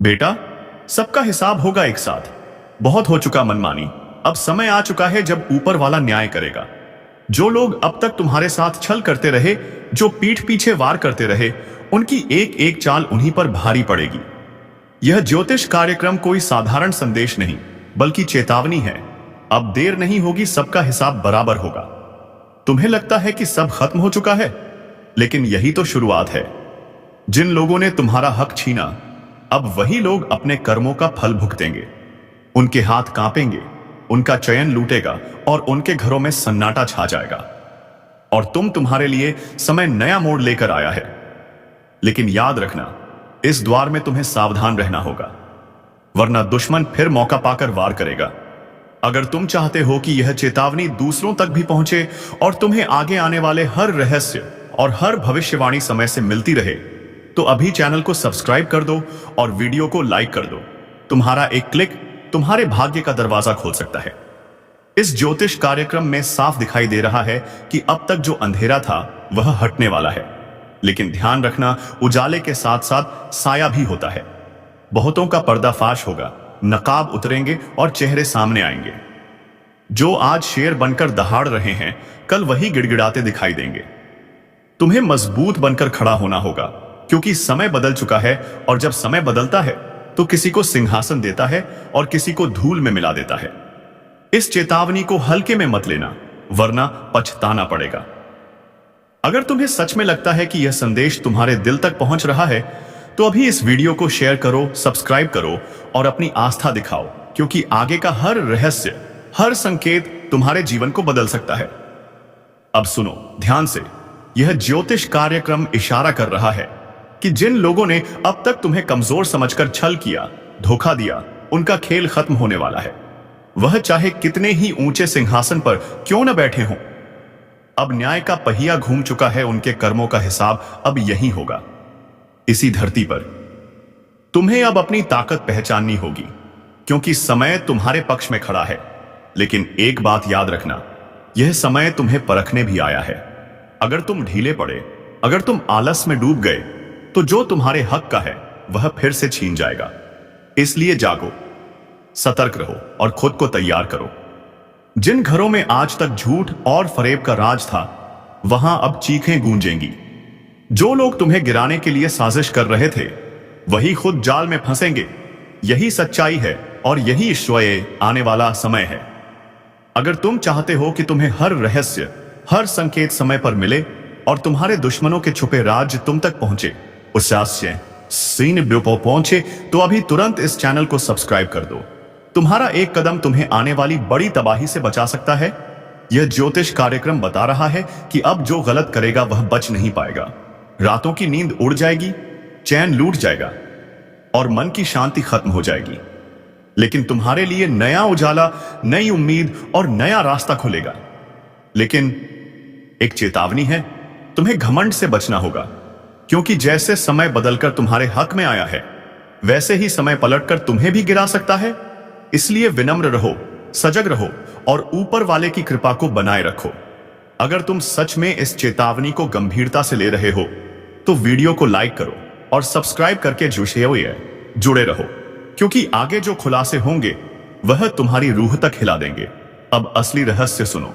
बेटा, सबका हिसाब होगा एक साथ। बहुत हो चुका मनमानी। अब समय आ चुका है जब ऊपर वाला न्याय करेगा। जो लोग अब तक तुम्हारे साथ छल करते रहे, जो पीठ पीछे वार करते रहे, उनकी एक एक चाल उन्हीं पर भारी पड़ेगी। यह ज्योतिष कार्यक्रम कोई साधारण संदेश नहीं, बल्कि चेतावनी है। अब देर नहीं होगी, सबका हिसाब बराबर होगा। तुम्हें लगता है कि सब खत्म हो चुका है, लेकिन यही तो शुरुआत है। जिन लोगों ने तुम्हारा हक छीना, अब वही लोग अपने कर्मों का फल भुगतेंगे। उनके हाथ कांपेंगे, उनका चयन लूटेगा और उनके घरों में सन्नाटा छा जाएगा। और तुम्हारे लिए समय नया मोड़ लेकर आया है। लेकिन याद रखना, इस द्वार में तुम्हें सावधान रहना होगा, वरना दुश्मन फिर मौका पाकर वार करेगा। अगर तुम चाहते हो कि यह चेतावनी दूसरों तक भी पहुंचे और तुम्हें आगे आने वाले हर रहस्य और हर भविष्यवाणी समय से मिलती रहे, तो अभी चैनल को सब्सक्राइब कर दो और वीडियो को लाइक कर दो। तुम्हारा एक क्लिक तुम्हारे भाग्य का दरवाजा खोल सकता है। इस ज्योतिष कार्यक्रम में साफ दिखाई दे रहा है कि अब तक जो अंधेरा था वह हटने वाला है। लेकिन ध्यान रखना, उजाले के साथ साथ साया भी होता है। बहुतों का पर्दाफाश होगा, नकाब उतरेंगे और चेहरे सामने आएंगे। जो आज शेर बनकर दहाड़ रहे हैं, कल वही गिड़गिड़ाते दिखाई देंगे। तुम्हें मजबूत बनकर खड़ा होना होगा, क्योंकि समय बदल चुका है। और जब समय बदलता है तो किसी को सिंहासन देता है और किसी को धूल में मिला देता है। इस चेतावनी को हल्के में मत लेना, वरना पछताना पड़ेगा। अगर तुम्हें सच में लगता है कि यह संदेश तुम्हारे दिल तक पहुंच रहा है, तो अभी इस वीडियो को शेयर करो, सब्सक्राइब करो और अपनी आस्था दिखाओ, क्योंकि आगे का हर रहस्य, हर संकेत तुम्हारे जीवन को बदल सकता है। अब सुनो ध्यान से, यह ज्योतिष कार्यक्रम इशारा कर रहा है कि जिन लोगों ने अब तक तुम्हें कमजोर समझकर छल किया, धोखा दिया, उनका खेल खत्म होने वाला है। वह चाहे कितने ही ऊंचे सिंहासन पर क्यों न बैठे हों। अब न्याय का पहिया घूम चुका है, उनके कर्मों का हिसाब अब यही होगा, इसी धरती पर। तुम्हें अब अपनी ताकत पहचाननी होगी, क्योंकि समय तुम्हारे पक्ष में खड़ा है। लेकिन एक बात याद रखना, यह समय तुम्हें परखने भी आया है। अगर तुम ढीले पड़े, अगर तुम आलस में डूब गए, तो जो तुम्हारे हक का है वह फिर से छीन जाएगा। इसलिए जागो, सतर्क रहो और खुद को तैयार करो। जिन घरों में आज तक झूठ और फरेब का राज था, वहां अब चीखें गूंजेंगी। जो लोग तुम्हें गिराने के लिए साजिश कर रहे थे, वही खुद जाल में फंसेंगे। यही सच्चाई है और यही ईश्वरीय आने वाला समय है। अगर तुम चाहते हो कि तुम्हें हर रहस्य, हर संकेत समय पर मिले और तुम्हारे दुश्मनों के छुपे राज तुम तक पहुंचे, पहुंचे, तो अभी तुरंत इस चैनल को सब्सक्राइब कर दो। तुम्हारा एक कदम तुम्हें आने वाली बड़ी तबाही से बचा सकता है। यह ज्योतिष कार्यक्रम बता रहा है कि अब जो गलत करेगा वह बच नहीं पाएगा। रातों की नींद उड़ जाएगी, चैन लूट जाएगा और मन की शांति खत्म हो जाएगी। लेकिन तुम्हारे लिए नया उजाला, नई उम्मीद और नया रास्ता खुलेगा। लेकिन एक चेतावनी है, तुम्हें घमंड से बचना होगा, क्योंकि जैसे समय बदलकर तुम्हारे हक में आया है, वैसे ही समय पलटकर तुम्हें भी गिरा सकता है। इसलिए विनम्र रहो, सजग रहो और ऊपर वाले की कृपा को बनाए रखो। अगर तुम सच में इस चेतावनी को गंभीरता से ले रहे हो, तो वीडियो को लाइक करो और सब्सक्राइब करके जुड़े रहो, क्योंकि आगे जो खुलासे होंगे वह तुम्हारी रूह तक हिला देंगे। अब असली रहस्य सुनो।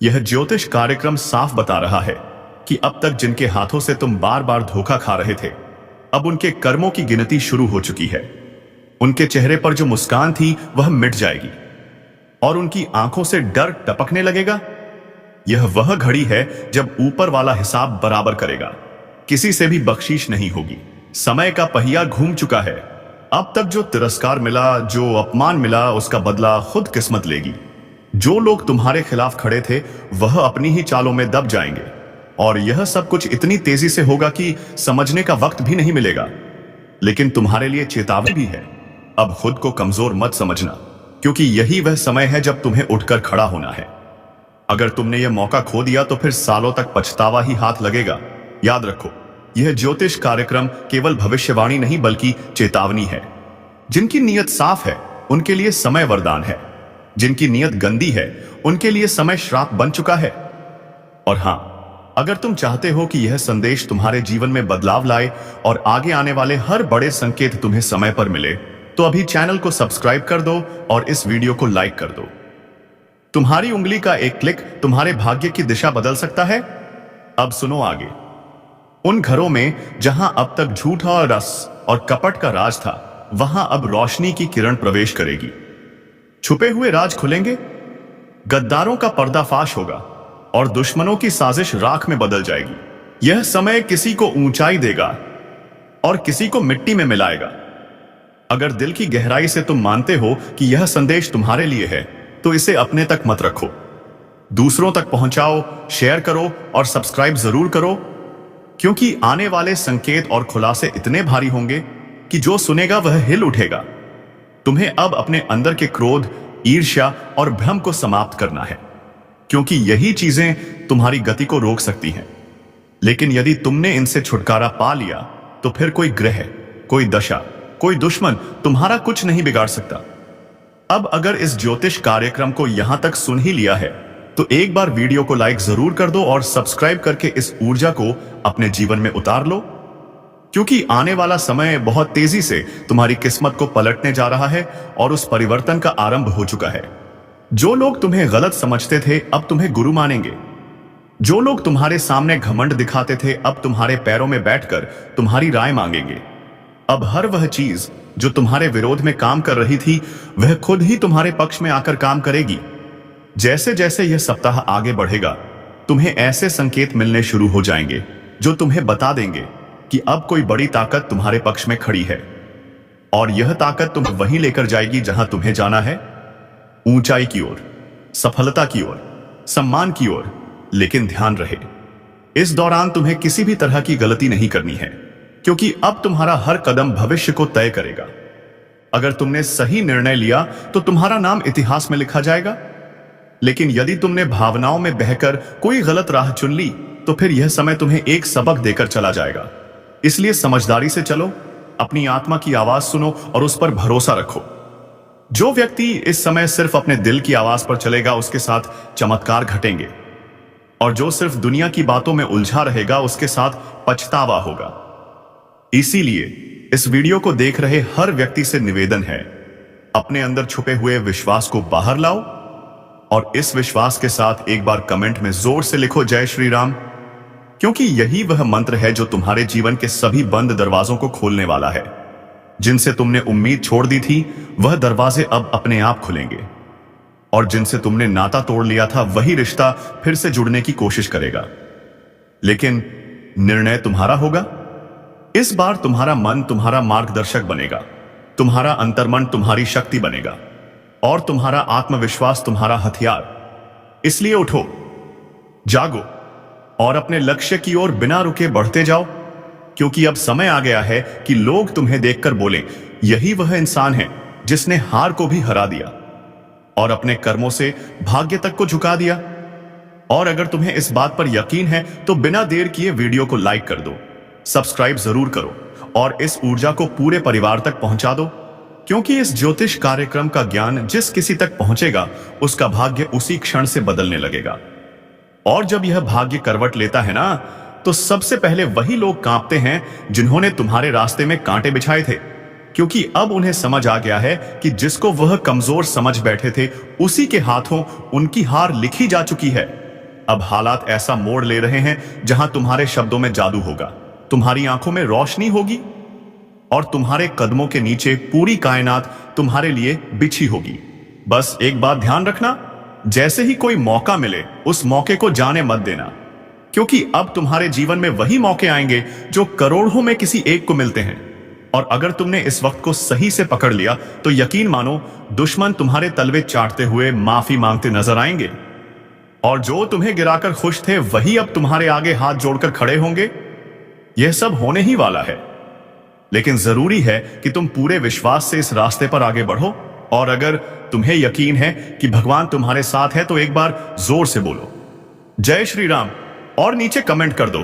यह ज्योतिष कार्यक्रम साफ बता रहा है कि अब तक जिनके हाथों से तुम बार बार धोखा खा रहे थे, अब उनके कर्मों की गिनती शुरू हो चुकी है। उनके चेहरे पर जो मुस्कान थी वह मिट जाएगी और उनकी आंखों से डर टपकने लगेगा। यह वह घड़ी है जब ऊपर वाला हिसाब बराबर करेगा। किसी से भी बख्शीश नहीं होगी। समय का पहिया घूम चुका है। अब तक जो तिरस्कार मिला, जो अपमान मिला, उसका बदला खुद किस्मत लेगी। जो लोग तुम्हारे खिलाफ खड़े थे, वह अपनी ही चालों में दब जाएंगे और यह सब कुछ इतनी तेजी से होगा कि समझने का वक्त भी नहीं मिलेगा। लेकिन तुम्हारे लिए चेतावनी भी है, अब खुद को कमजोर मत समझना, क्योंकि यही वह समय है जब तुम्हें उठकर खड़ा होना है। अगर तुमने यह मौका खो दिया तो फिर सालों तक पछतावा ही हाथ लगेगा। याद रखो, यह ज्योतिष कार्यक्रम केवल भविष्यवाणी नहीं बल्कि चेतावनी है। जिनकी नीयत साफ है उनके लिए समय वरदान है, जिनकी नीयत गंदी है उनके लिए समय श्राप बन चुका है। और हां, अगर तुम चाहते हो कि यह संदेश तुम्हारे जीवन में बदलाव लाए और आगे आने वाले हर बड़े संकेत तुम्हें समय पर मिले, तो अभी चैनल को सब्सक्राइब कर दो और इस वीडियो को लाइक कर दो। तुम्हारी उंगली का एक क्लिक तुम्हारे भाग्य की दिशा बदल सकता है। अब सुनो आगे। उन घरों में जहां अब तक झूठ और रस और कपट का राज था, वहां अब रोशनी की किरण प्रवेश करेगी। छुपे हुए राज खुलेंगे, गद्दारों का पर्दाफाश होगा और दुश्मनों की साजिश राख में बदल जाएगी। यह समय किसी को ऊंचाई देगा और किसी को मिट्टी में मिलाएगा। अगर दिल की गहराई से तुम मानते हो कि यह संदेश तुम्हारे लिए है, तो इसे अपने तक मत रखो, दूसरों तक पहुंचाओ, शेयर करो और सब्सक्राइब जरूर करो, क्योंकि आने वाले संकेत और खुलासे इतने भारी होंगे कि जो सुनेगा वह हिल उठेगा। तुम्हें अब अपने अंदर के क्रोध, ईर्ष्या और भ्रम को समाप्त करना है, क्योंकि यही चीजें तुम्हारी गति को रोक सकती हैं। लेकिन यदि तुमने इनसे छुटकारा पा लिया, तो फिर कोई ग्रह, कोई दशा, कोई दुश्मन तुम्हारा कुछ नहीं बिगाड़ सकता। अब अगर इस ज्योतिष कार्यक्रम को यहां तक सुन ही लिया है, तो एक बार वीडियो को लाइक जरूर कर दो और सब्सक्राइब करके इस ऊर्जा को अपने जीवन में उतार लो, क्योंकि आने वाला समय बहुत तेजी से तुम्हारी किस्मत को पलटने जा रहा है और उस परिवर्तन का आरंभ हो चुका है। जो लोग तुम्हें गलत समझते थे, अब तुम्हें गुरु मानेंगे। जो लोग तुम्हारे सामने घमंड दिखाते थे, अब तुम्हारे पैरों में बैठकर तुम्हारी राय मांगेंगे। अब हर वह चीज जो तुम्हारे विरोध में काम कर रही थी, वह खुद ही तुम्हारे पक्ष में आकर काम करेगी। जैसे जैसे यह सप्ताह आगे बढ़ेगा, तुम्हें ऐसे संकेत मिलने शुरू हो जाएंगे जो तुम्हें बता देंगे कि अब कोई बड़ी ताकत तुम्हारे पक्ष में खड़ी है, और यह ताकत तुम्हें वहीं लेकर जाएगी जहां तुम्हें जाना है, ऊंचाई की ओर, सफलता की ओर, सम्मान की ओर। लेकिन ध्यान रहे, इस दौरान तुम्हें किसी भी तरह की गलती नहीं करनी है, क्योंकि अब तुम्हारा हर कदम भविष्य को तय करेगा। अगर तुमने सही निर्णय लिया तो तुम्हारा नाम इतिहास में लिखा जाएगा, लेकिन यदि तुमने भावनाओं में बहकर कोई गलत राह चुन ली, तो फिर यह समय तुम्हें एक सबक देकर चला जाएगा। इसलिए समझदारी से चलो, अपनी आत्मा की आवाज सुनो और उस पर भरोसा रखो। जो व्यक्ति इस समय सिर्फ अपने दिल की आवाज पर चलेगा, उसके साथ चमत्कार घटेंगे, और जो सिर्फ दुनिया की बातों में उलझा रहेगा, उसके साथ पछतावा होगा। इसीलिए इस वीडियो को देख रहे हर व्यक्ति से निवेदन है, अपने अंदर छुपे हुए विश्वास को बाहर लाओ और इस विश्वास के साथ एक बार कमेंट में जोर से लिखो जय श्री राम, क्योंकि यही वह मंत्र है जो तुम्हारे जीवन के सभी बंद दरवाजों को खोलने वाला है। जिनसे तुमने उम्मीद छोड़ दी थी, वह दरवाजे अब अपने आप खुलेंगे, और जिनसे तुमने नाता तोड़ लिया था, वही रिश्ता फिर से जुड़ने की कोशिश करेगा। लेकिन निर्णय तुम्हारा होगा। इस बार तुम्हारा मन तुम्हारा मार्गदर्शक बनेगा, तुम्हारा अंतर्मन तुम्हारी शक्ति बनेगा, और तुम्हारा आत्मविश्वास तुम्हारा हथियार। इसलिए उठो, जागो और अपने लक्ष्य की ओर बिना रुके बढ़ते जाओ, क्योंकि अब समय आ गया है कि लोग तुम्हें देखकर बोलें, यही वह इंसान है जिसने हार को भी हरा दिया और अपने कर्मों से भाग्य तक को झुका दिया। और अगर तुम्हें इस बात पर यकीन है, तो बिना देर किए वीडियो को लाइक कर दो, सब्सक्राइब जरूर करो और इस ऊर्जा को पूरे परिवार तक पहुंचा दो, क्योंकि इस ज्योतिष कार्यक्रम का ज्ञान जिस किसी तक पहुंचेगा, उसका भाग्य उसी क्षण से बदलने लगेगा। और जब यह भाग्य करवट लेता है ना, तो सबसे पहले वही लोग कांपते हैं जिन्होंने तुम्हारे रास्ते में कांटे बिछाए थे, क्योंकि अब उन्हें समझ आ गया है कि जिसको वह कमजोर समझ बैठे थे, उसी के हाथों उनकी हार लिखी जा चुकी है। अब हालात ऐसा मोड़ ले रहे हैं जहां तुम्हारे शब्दों में जादू होगा, तुम्हारी आंखों में रोशनी होगी, और तुम्हारे कदमों के नीचे पूरी कायनात तुम्हारे लिए बिछी होगी। बस एक बात ध्यान रखना, जैसे ही कोई मौका मिले, उस मौके को जाने मत देना, क्योंकि अब तुम्हारे जीवन में वही मौके आएंगे जो करोड़ों में किसी एक को मिलते हैं। और अगर तुमने इस वक्त को सही से पकड़ लिया, तो यकीन मानो, दुश्मन तुम्हारे तलवे चाटते हुए माफी मांगते नजर आएंगे, और जो तुम्हें गिराकर खुश थे, वही अब तुम्हारे आगे हाथ जोड़कर खड़े होंगे। यह सब होने ही वाला है, लेकिन जरूरी है कि तुम पूरे विश्वास से इस रास्ते पर आगे बढ़ो। और अगर तुम्हें यकीन है कि भगवान तुम्हारे साथ है, तो एक बार जोर से बोलो जय श्री राम और नीचे कमेंट कर दो,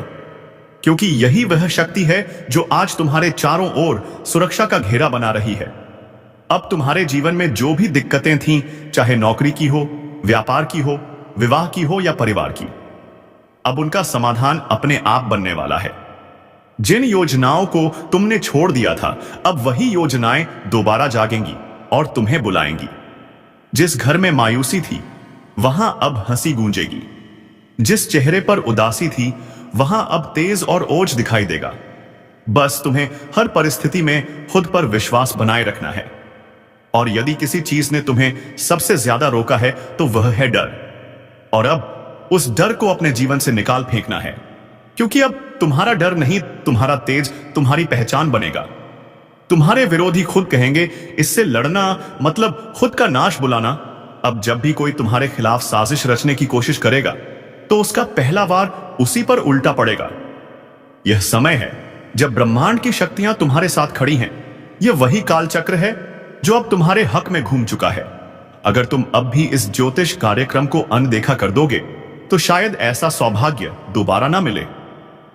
क्योंकि यही वह शक्ति है जो आज तुम्हारे चारों ओर सुरक्षा का घेरा बना रही है। अब तुम्हारे जीवन में जो भी दिक्कतें थीं, चाहे नौकरी की हो, व्यापार की हो, विवाह की हो या परिवार की, अब उनका समाधान अपने आप बनने वाला है। जिन योजनाओं को तुमने छोड़ दिया था, अब वही योजनाएं दोबारा जागेंगी और तुम्हें बुलाएंगी। जिस घर में मायूसी थी, वहां अब हंसी गूंजेगी। जिस चेहरे पर उदासी थी, वहां अब तेज और ओज दिखाई देगा। बस तुम्हें हर परिस्थिति में खुद पर विश्वास बनाए रखना है। और यदि किसी चीज ने तुम्हें सबसे ज्यादा रोका है, तो वह है डर। और अब उस डर को अपने जीवन से निकाल फेंकना है, क्योंकि अब तुम्हारा डर नहीं, तुम्हारा तेज तुम्हारी पहचान बनेगा। तुम्हारे विरोधी खुद कहेंगे, इससे लड़ना मतलब खुद का नाश बुलाना। अब जब भी कोई तुम्हारे खिलाफ साजिश रचने की कोशिश करेगा, तो उसका पहला वार उसी पर उल्टा पड़ेगा। यह समय है जब ब्रह्मांड की शक्तियां तुम्हारे साथ खड़ी हैं। यह वही कालचक्र है जो अब तुम्हारे हक में घूम चुका है। अगर तुम अब भी इस ज्योतिष कार्यक्रम को अनदेखा कर दोगे, तो शायद ऐसा सौभाग्य दोबारा ना मिले।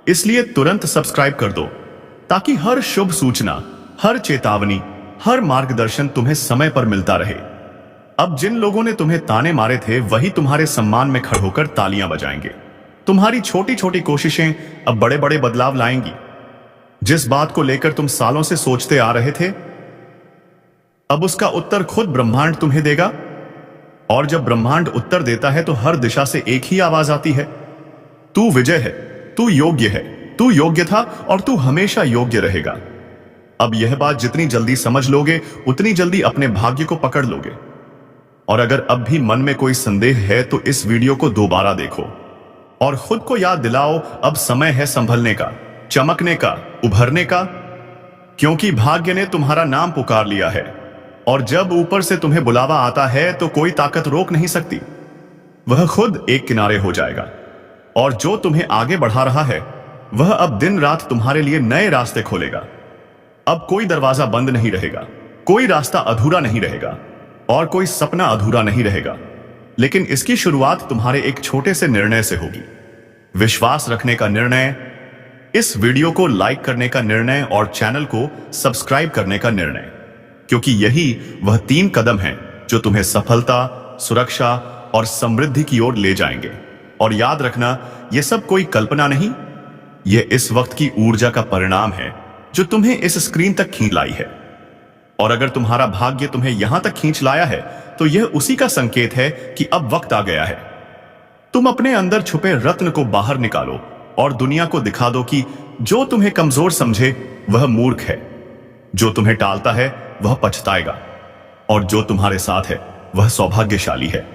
इसलिए तुरंत सब्सक्राइब कर दो, ताकि हर शुभ सूचना, हर चेतावनी, हर मार्गदर्शन तुम्हें समय पर मिलता रहे। अब जिन लोगों ने तुम्हें ताने मारे थे, वही तुम्हारे सम्मान में खड़े होकर तालियां बजाएंगे। तुम्हारी छोटी छोटी कोशिशें अब बड़े बड़े बदलाव लाएंगी। जिस बात को लेकर तुम सालों से सोचते आ रहे थे, अब उसका उत्तर खुद ब्रह्मांड तुम्हें देगा। और जब ब्रह्मांड उत्तर देता है, तो हर दिशा से एक ही आवाज आती है, तू विजय है, तू योग्य है, तू योग्य था और तू हमेशा योग्य रहेगा। अब यह बात जितनी जल्दी समझ लोगे, उतनी जल्दी अपने भाग्य को पकड़ लोगे। और अगर अब भी मन में कोई संदेह है, तो इस वीडियो को दोबारा देखो और खुद को याद दिलाओ, अब समय है संभलने का, चमकने का, उभरने का। क्योंकि भाग्य ने तुम्हारा नाम पुकार लिया है, और जब ऊपर से तुम्हें बुलावा आता है, तो कोई ताकत रोक नहीं सकती। वह खुद एक किनारे हो जाएगा, और जो तुम्हें आगे बढ़ा रहा है, वह अब दिन रात तुम्हारे लिए नए रास्ते खोलेगा। अब कोई दरवाजा बंद नहीं रहेगा, कोई रास्ता अधूरा नहीं रहेगा, और कोई सपना अधूरा नहीं रहेगा। लेकिन इसकी शुरुआत तुम्हारे एक छोटे से निर्णय से होगी। विश्वास रखने का निर्णय, इस वीडियो को लाइक करने का निर्णय और चैनल को सब्सक्राइब करने का निर्णय। क्योंकि यही वह 3 कदम हैं जो तुम्हें सफलता, सुरक्षा और समृद्धि की ओर ले जाएंगे। और याद रखना, यह सब कोई कल्पना नहीं, यह इस वक्त की ऊर्जा का परिणाम है जो तुम्हें इस स्क्रीन तक खींच लाई है। और अगर तुम्हारा भाग्य तुम्हें यहां तक खींच लाया है, तो यह उसी का संकेत है कि अब वक्त आ गया है। तुम अपने अंदर छुपे रत्न को बाहर निकालो और दुनिया को दिखा दो कि जो तुम्हें कमजोर समझे, वह मूर्ख है। जो तुम्हें टालता है, वह पछताएगा, और जो तुम्हारे साथ है, वह सौभाग्यशाली है।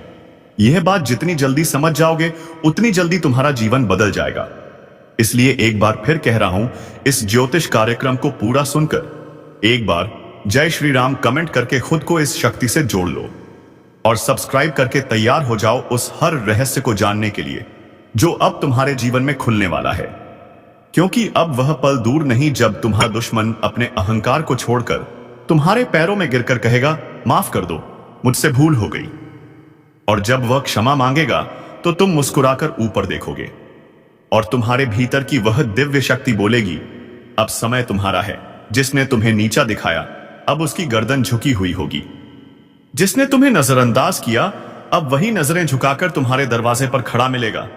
यह बात जितनी जल्दी समझ जाओगे, उतनी जल्दी तुम्हारा जीवन बदल जाएगा। इसलिए एक बार फिर कह रहा हूं, इस ज्योतिष कार्यक्रम को पूरा सुनकर एक बार जय श्री राम कमेंट करके खुद को इस शक्ति से जोड़ लो, और सब्सक्राइब करके तैयार हो जाओ उस हर रहस्य को जानने के लिए जो अब तुम्हारे जीवन में खुलने वाला है। क्योंकि अब वह पल दूर नहीं जब तुम्हारा दुश्मन अपने अहंकार को छोड़कर तुम्हारे पैरों में गिरकर कहेगा, माफ कर दो, मुझसे भूल हो गई। और जब वह क्षमा मांगेगा, तो तुम मुस्कुराकर ऊपर देखोगे, और तुम्हारे भीतर की वह दिव्य शक्ति बोलेगी, अब समय तुम्हारा है। जिसने तुम्हें नीचा दिखाया, अब उसकी गर्दन झुकी हुई होगी। जिसने तुम्हें नजरअंदाज किया, अब वही नजरें झुकाकर तुम्हारे दरवाजे पर खड़ा मिलेगा।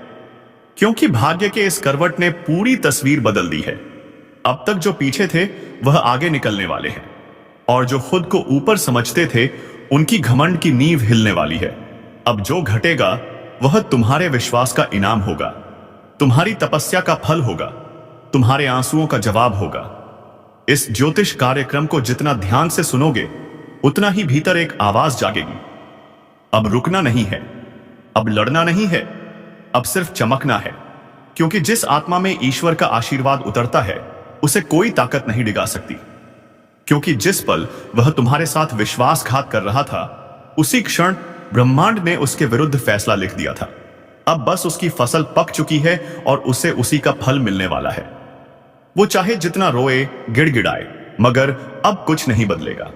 क्योंकि भाग्य के इस करवट ने पूरी तस्वीर बदल दी है। अब तक जो पीछे थे, वह आगे निकलने वाले हैं, और जो खुद को ऊपर समझते थे, उनकी घमंड की नींव हिलने वाली है। अब जो घटेगा, वह तुम्हारे विश्वास का इनाम होगा, तुम्हारी तपस्या का फल होगा, तुम्हारे आंसुओं का जवाब होगा। इस ज्योतिष कार्यक्रम को जितना ध्यान से सुनोगे, उतना ही भीतर एक आवाज जागेगी। अब रुकना नहीं है, अब लड़ना नहीं है, अब सिर्फ चमकना है। क्योंकि जिस आत्मा में ईश्वर का आशीर्वाद उतरता है, उसे कोई ताकत नहीं डिगा सकती। क्योंकि जिस पल वह तुम्हारे साथ विश्वासघात कर रहा था, उसी क्षण ब्रह्मांड ने उसके विरुद्ध फैसला लिख दिया था। अब बस उसकी फसल पक चुकी है और उसे उसी का फल मिलने वाला है। वो चाहे जितना रोए, गिड़गिड़ाए, मगर अब कुछ नहीं बदलेगा।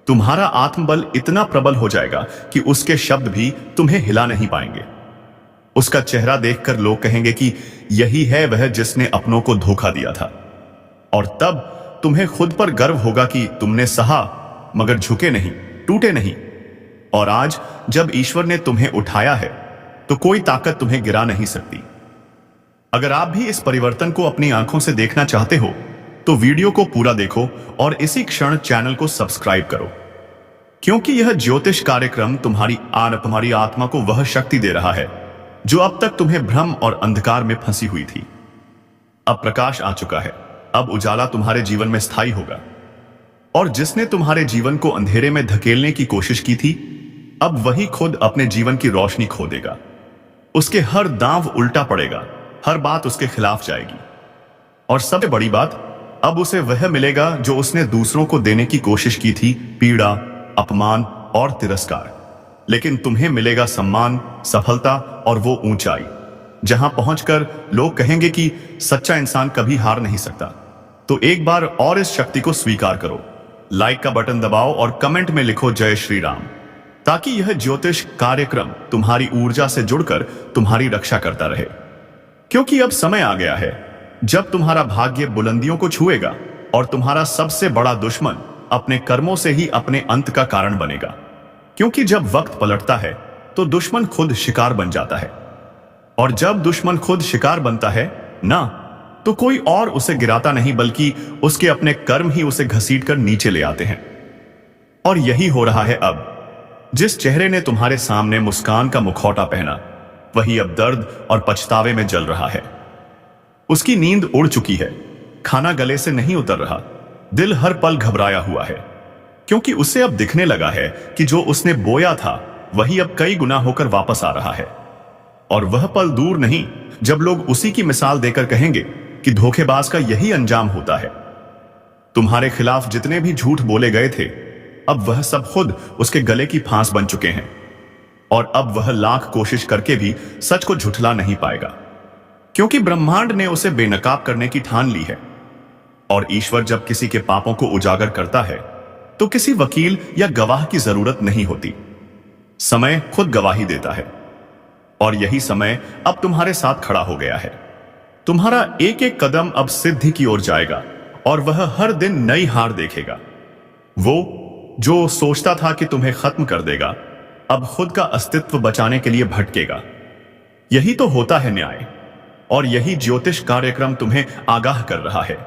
तुम्हारा आत्मबल इतना प्रबल हो जाएगा कि उसके शब्द भी तुम्हें हिला नहीं पाएंगे। उसका चेहरा देखकर लोग कहेंगे कि यही है वह जिसने अपनों को धोखा दिया था। और तब तुम्हें खुद पर गर्व होगा कि तुमने सहा, मगर झुके नहीं, टूटे नहीं। और आज जब ईश्वर ने तुम्हें उठाया है, तो कोई ताकत तुम्हें गिरा नहीं सकती। अगर आप भी इस परिवर्तन को अपनी आंखों से देखना चाहते हो तो वीडियो को पूरा देखो और इसी क्षण चैनल को सब्सक्राइब करो, क्योंकि यह ज्योतिष कार्यक्रम तुम्हारी आत्मा को वह शक्ति दे रहा है जो अब तक तुम्हें भ्रम और अंधकार में फंसी हुई थी। अब प्रकाश आ चुका है, अब उजाला तुम्हारे जीवन में स्थायी होगा, और जिसने तुम्हारे जीवन को अंधेरे में धकेलने की कोशिश की थी, अब वही खुद अपने जीवन की रोशनी खो देगा। उसके हर दांव उल्टा पड़ेगा, हर बात उसके खिलाफ जाएगी, और सबसे बड़ी बात, अब उसे वह मिलेगा जो उसने दूसरों को देने की कोशिश की थी, पीड़ा, अपमान और तिरस्कार। लेकिन तुम्हें मिलेगा सम्मान, सफलता और वो ऊंचाई जहां पहुंचकर लोग कहेंगे कि सच्चा इंसान कभी हार नहीं सकता। तो एक बार और इस शक्ति को स्वीकार करो, लाइक का बटन दबाओ और कमेंट में लिखो जय श्री राम, ताकि यह ज्योतिष कार्यक्रम तुम्हारी ऊर्जा से जुड़कर तुम्हारी रक्षा करता रहे। क्योंकि अब समय आ गया है जब तुम्हारा भाग्य बुलंदियों को छुएगा और तुम्हारा सबसे बड़ा दुश्मन अपने कर्मों से ही अपने अंत का कारण बनेगा। क्योंकि जब वक्त पलटता है तो दुश्मन खुद शिकार बन जाता है, और जब दुश्मन खुद शिकार बनता है ना, तो कोई और उसे गिराता नहीं बल्कि उसके अपने कर्म ही उसे घसीटकर नीचे ले आते हैं। और यही हो रहा है अब। जिस चेहरे ने तुम्हारे सामने मुस्कान का मुखौटा पहना, वही अब दर्द और पछतावे में जल रहा है। उसकी नींद उड़ चुकी है, खाना गले से नहीं उतर रहा, दिल हर पल घबराया हुआ है, क्योंकि उसे अब दिखने लगा है कि जो उसने बोया था वही अब कई गुना होकर वापस आ रहा है। और वह पल दूर नहीं जब लोग उसी की मिसाल देकर कहेंगे कि धोखेबाज का यही अंजाम होता है। तुम्हारे खिलाफ जितने भी झूठ बोले गए थे, अब वह सब खुद उसके गले की फांस बन चुके हैं, और अब वह लाख कोशिश करके भी सच को झुठला नहीं पाएगा, क्योंकि ब्रह्मांड ने उसे बेनकाब करने की ठान ली है। और ईश्वर जब किसी के पापों को उजागर करता है तो किसी वकील या गवाह की जरूरत नहीं होती, समय खुद गवाही देता है। और यही समय अब तुम्हारे साथ खड़ा हो गया है। तुम्हारा एक एक कदम अब सिद्धि की ओर जाएगा, और वह हर दिन नई हार देखेगा। वो जो सोचता था कि तुम्हें खत्म कर देगा, अब खुद का अस्तित्व बचाने के लिए भटकेगा। यही तो होता है न्याय, और यही ज्योतिष कार्यक्रम तुम्हें आगाह कर रहा है,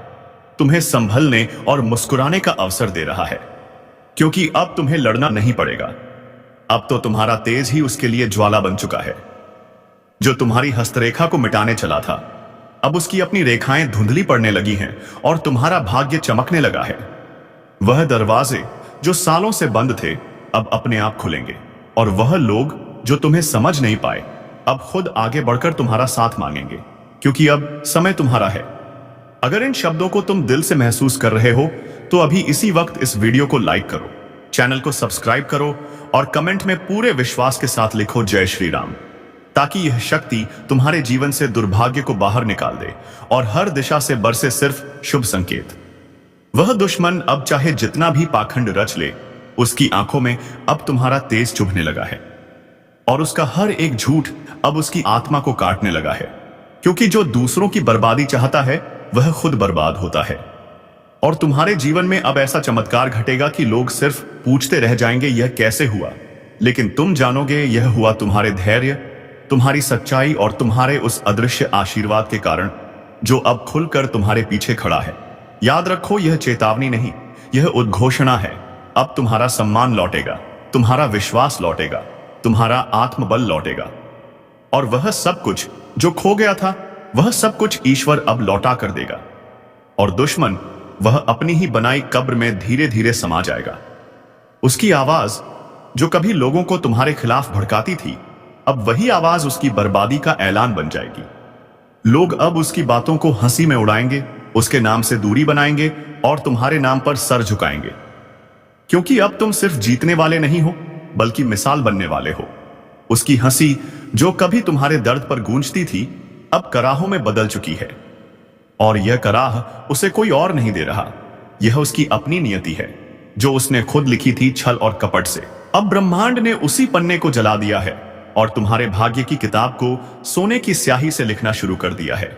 तुम्हें संभलने और मुस्कुराने का अवसर दे रहा है। क्योंकि अब तुम्हें लड़ना नहीं पड़ेगा, अब तो तुम्हारा तेज ही उसके लिए ज्वाला बन चुका है। जो तुम्हारी हस्तरेखा को मिटाने चला था, अब उसकी अपनी रेखाएं धुंधली पड़ने लगी हैं और तुम्हारा भाग्य चमकने लगा है। वह दरवाजे जो सालों से बंद थे अब अपने आप खुलेंगे, और वह लोग जो तुम्हें समझ नहीं पाए अब खुद आगे बढ़कर तुम्हारा साथ मांगेंगे, क्योंकि अब समय तुम्हारा है। अगर इन शब्दों को तुम दिल से महसूस कर रहे हो तो अभी इसी वक्त इस वीडियो को लाइक करो, चैनल को सब्सक्राइब करो और कमेंट में पूरे विश्वास के साथ लिखो जय श्री राम, ताकि यह शक्ति तुम्हारे जीवन से दुर्भाग्य को बाहर निकाल दे और हर दिशा से बरसे सिर्फ शुभ संकेत। वह दुश्मन अब चाहे जितना भी पाखंड रच ले, उसकी आंखों में अब तुम्हारा तेज चुभने लगा है, और उसका हर एक झूठ अब उसकी आत्मा को काटने लगा है। क्योंकि जो दूसरों की बर्बादी चाहता है वह खुद बर्बाद होता है। और तुम्हारे जीवन में अब ऐसा चमत्कार घटेगा कि लोग सिर्फ पूछते रह जाएंगे यह कैसे हुआ, लेकिन तुम जानोगे यह हुआ तुम्हारे धैर्य, तुम्हारी सच्चाई और तुम्हारे उस अदृश्य आशीर्वाद के कारण जो अब खुलकर तुम्हारे पीछे खड़ा है। याद रखो, यह चेतावनी नहीं, यह उद्घोषणा है। अब तुम्हारा सम्मान लौटेगा, तुम्हारा विश्वास लौटेगा, तुम्हारा आत्मबल लौटेगा, और वह सब कुछ जो खो गया था वह सब कुछ ईश्वर अब लौटा कर देगा। और दुश्मन वह अपनी ही बनाई कब्र में धीरे धीरे समा जाएगा। उसकी आवाज जो कभी लोगों को तुम्हारे खिलाफ भड़काती थी, अब वही आवाज उसकी बर्बादी का ऐलान बन जाएगी। लोग अब उसकी बातों को हंसी में उड़ाएंगे, उसके नाम से दूरी बनाएंगे और तुम्हारे नाम पर सर झुकाएंगे। क्योंकि अब तुम सिर्फ जीतने वाले नहीं हो बल्कि मिसाल बनने वाले हो। उसकी हंसी जो कभी तुम्हारे दर्द पर गूंजती थी अब कराहों में बदल चुकी है, और यह कराह उसे कोई और नहीं दे रहा, यह उसकी अपनी नियति है जो उसने खुद लिखी थी छल और कपट से। अब ब्रह्मांड ने उसी पन्ने को जला दिया है और तुम्हारे भाग्य की किताब को सोने की स्याही से लिखना शुरू कर दिया है।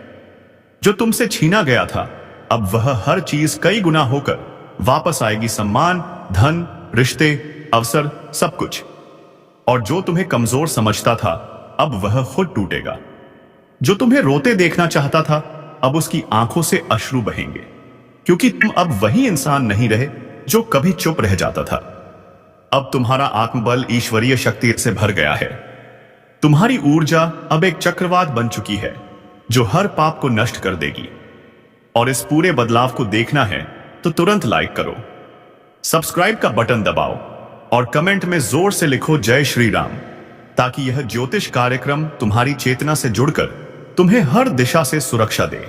जो तुमसे छीना गया था अब वह हर चीज कई गुना होकर वापस आएगी, सम्मान, धन, रिश्ते, अवसर, सब कुछ। और जो तुम्हें कमजोर समझता था अब वह खुद टूटेगा। जो तुम्हें रोते देखना चाहता था, अब उसकी आंखों से अश्रु बहेंगे, क्योंकि तुम अब वही इंसान नहीं रहे जो कभी चुप रह जाता था। अब तुम्हारा आत्मबल ईश्वरीय शक्ति से भर गया है। तुम्हारी ऊर्जा अब एक चक्रवात बन चुकी है जो हर पाप को नष्ट कर देगी। और इस पूरे बदलाव को देखना है तो तुरंत लाइक करो, सब्सक्राइब का बटन दबाओ और कमेंट में जोर से लिखो जय श्री राम, ताकि यह ज्योतिष कार्यक्रम तुम्हारी चेतना से जुड़कर तुम्हें हर दिशा से सुरक्षा दे।